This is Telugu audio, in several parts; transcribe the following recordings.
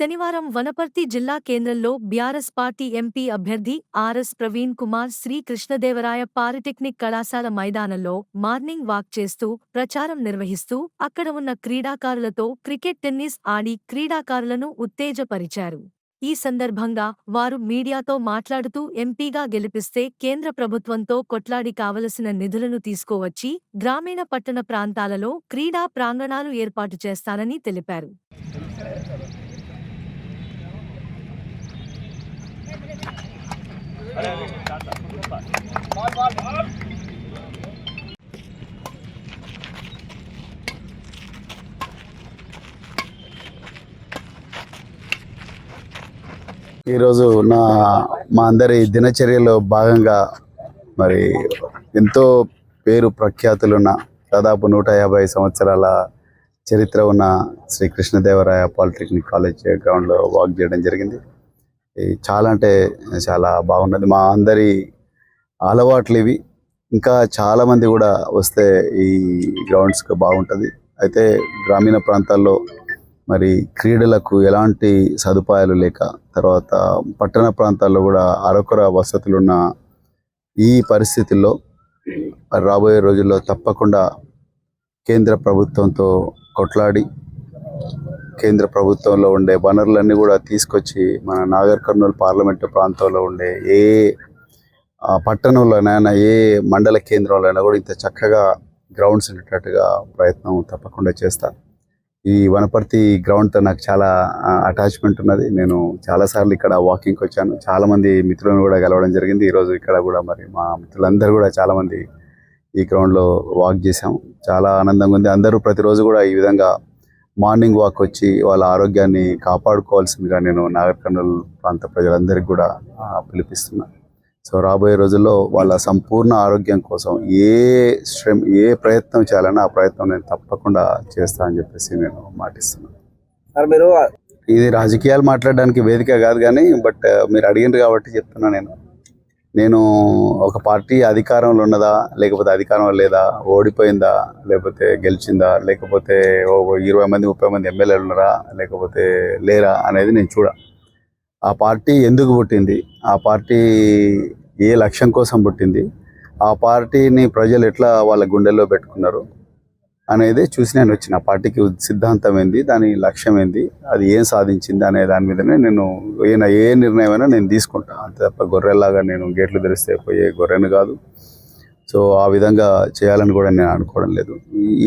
శనివారం వనపర్తి జిల్లా కేంద్రంలో బీఆర్ఎస్ పార్టీ ఎంపీ అభ్యర్థి ఆర్ఎస్ ప్రవీణ్ కుమార్ శ్రీ కృష్ణదేవరాయ పాలిటెక్నిక్ కళాశాల మైదానంలో మార్నింగ్ వాక్ చేస్తూ ప్రచారం నిర్వహిస్తూ అక్కడ ఉన్న క్రీడాకారులతో క్రికెట్ టెన్నిస్ ఆడి క్రీడాకారులను ఉత్తేజపరిచారు. ఈ సందర్భంగా వారు మీడియాతో మాట్లాడుతూ ఎంపీగా గెలిపిస్తే కేంద్ర ప్రభుత్వంతో కొట్లాడి కావలసిన నిధులను తీసుకోవచ్చి గ్రామీణ పట్టణ ప్రాంతాలలో క్రీడా ప్రాంగణాలు ఏర్పాటు చేస్తానని తెలిపారు. ఈరోజు మా అందరి దినచర్యలో భాగంగా మరి ఎంతో పేరు ప్రఖ్యాతులున్న దాదాపు 150 సంవత్సరాల చరిత్ర ఉన్న శ్రీ కృష్ణదేవరాయ పాలిటెక్నిక్ కాలేజ్ గ్రౌండ్లో వాక్ చేయడం జరిగింది. చాలా అంటే చాలా బాగున్నది. మా అందరి అలవాట్లు ఇవి. ఇంకా చాలామంది కూడా వస్తే ఈ గ్రౌండ్స్కి బాగుంటుంది. అయితే గ్రామీణ ప్రాంతాల్లో మరి క్రీడలకు ఎలాంటి సదుపాయాలు లేక, తర్వాత పట్టణ ప్రాంతాల్లో కూడా అరకొర వసతులున్న ఈ పరిస్థితుల్లో రాబోయే రోజుల్లో తప్పకుండా కేంద్ర ప్రభుత్వంతో కొట్లాడి కేంద్ర ప్రభుత్వంలో ఉండే వనరులన్నీ కూడా తీసుకొచ్చి మన నాగర్ కర్నూలు పార్లమెంటు ప్రాంతంలో ఉండే ఏ పట్టణంలోనైనా ఏ మండల కేంద్రంలోనైనా కూడా ఇంత చక్కగా గ్రౌండ్స్ ఉండేటట్టుగా ప్రయత్నం తప్పకుండా చేస్తాను. ఈ వనపర్తి గ్రౌండ్తో నాకు చాలా అటాచ్మెంట్ ఉన్నది. నేను చాలాసార్లు ఇక్కడ వాకింగ్కి వచ్చాను. చాలామంది మిత్రులను కూడా కలవడం జరిగింది. ఈరోజు ఇక్కడ కూడా మరి మా మిత్రులందరూ కూడా చాలామంది ఈ గ్రౌండ్లో వాక్ చేశాము. చాలా ఆనందంగా ఉంది. అందరూ ప్రతిరోజు కూడా ఈ విధంగా మార్నింగ్ వాక్ వచ్చి వాళ్ళ ఆరోగ్యాన్ని కాపాడుకోవాల్సిందిగా నేను నాగర్ కర్నూలు ప్రాంత ప్రజలందరికీ కూడా పిలిపిస్తున్నాను. సో రాబోయే రోజుల్లో వాళ్ళ సంపూర్ణ ఆరోగ్యం కోసం ఏ ప్రయత్నం చేయాలన్నా ఆ ప్రయత్నం నేను తప్పకుండా చేస్తా అని చెప్పేసి నేను మాటిస్తున్నాను. మీరు ఇది రాజకీయాలు మాట్లాడడానికి వేదిక కాదు, కానీ బట్ మీరు అడిగిండ్రు కాబట్టి చెప్తున్నా. నేను ఒక పార్టీ అధికారంలో ఉన్నదా లేకపోతే అధికారంలో లేదా, ఓడిపోయిందా లేకపోతే గెలిచిందా, లేకపోతే 20 మంది 30 మంది ఎమ్మెల్యేలు ఉన్నారా లేకపోతే లేరా అనేది నేను చూడ. ఆ పార్టీ ఎందుకు పుట్టింది, ఆ పార్టీ ఏ లక్ష్యం కోసం పుట్టింది, ఆ పార్టీని ప్రజలు ఎట్లా వాళ్ళ గుండెల్లో పెట్టుకున్నారు అనేది చూసి నేను వచ్చిన. పార్టీకి సిద్ధాంతం ఏంది, దాని లక్ష్యం ఏంది, అది ఏం సాధించింది అనే దాని మీదనే నేను ఏ నిర్ణయమైనా నేను తీసుకుంటా. అంతే తప్ప గొర్రెలాగా నేను గేట్లు తెరిస్తే పోయే గొర్రెను కాదు. సో ఆ విధంగా చేయాలని కూడా నేను అనుకోవడం లేదు.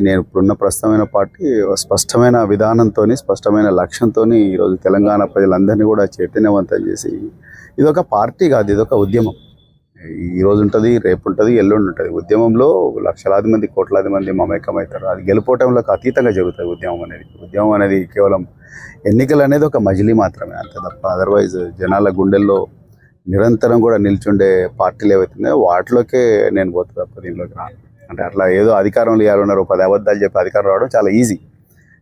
నేను ఇప్పుడున్న ప్రస్తుతమైన పార్టీ స్పష్టమైన విధానంతో, స్పష్టమైన లక్ష్యంతో ఈరోజు తెలంగాణ ప్రజలందరినీ కూడా చైతన్యవంతం చేసి, ఇదొక పార్టీ కాదు, ఇదొక ఉద్యమం. ఈరోజు ఉంటుంది, రేపు ఉంటుంది, ఎల్లుండి ఉంటుంది. ఉద్యమంలో లక్షలాది మంది కోట్లాది మంది మమేకమవుతారు. అది గెలుపోవటంలోకి అతీతంగా జరుగుతుంది ఉద్యమం అనేది కేవలం ఎన్నికలు అనేది ఒక మజిలీ మాత్రమే, అంతే తప్ప అదర్వైజ్ జనాల గుండెల్లో నిరంతరం కూడా నిల్చుండే పార్టీలు ఏవైతున్నాయో వాటిలోకే నేను పోతా తప్ప దీనిలోకి రాను. అంటే అట్లా ఏదో అధికారంలో ఇవ్వాలన్నారు 10 అబద్ధాలు చెప్పి అధికారం రావడం చాలా ఈజీ,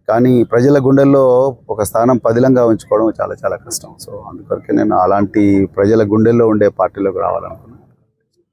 కానీ ప్రజల గుండెల్లో ఒక స్థానం పదిలంగా ఉంచుకోవడం చాలా చాలా కష్టం. సో అందుకొరకే నేను అలాంటి ప్రజల గుండెల్లో ఉండే పార్టీలోకి రావాలనుకున్నాను.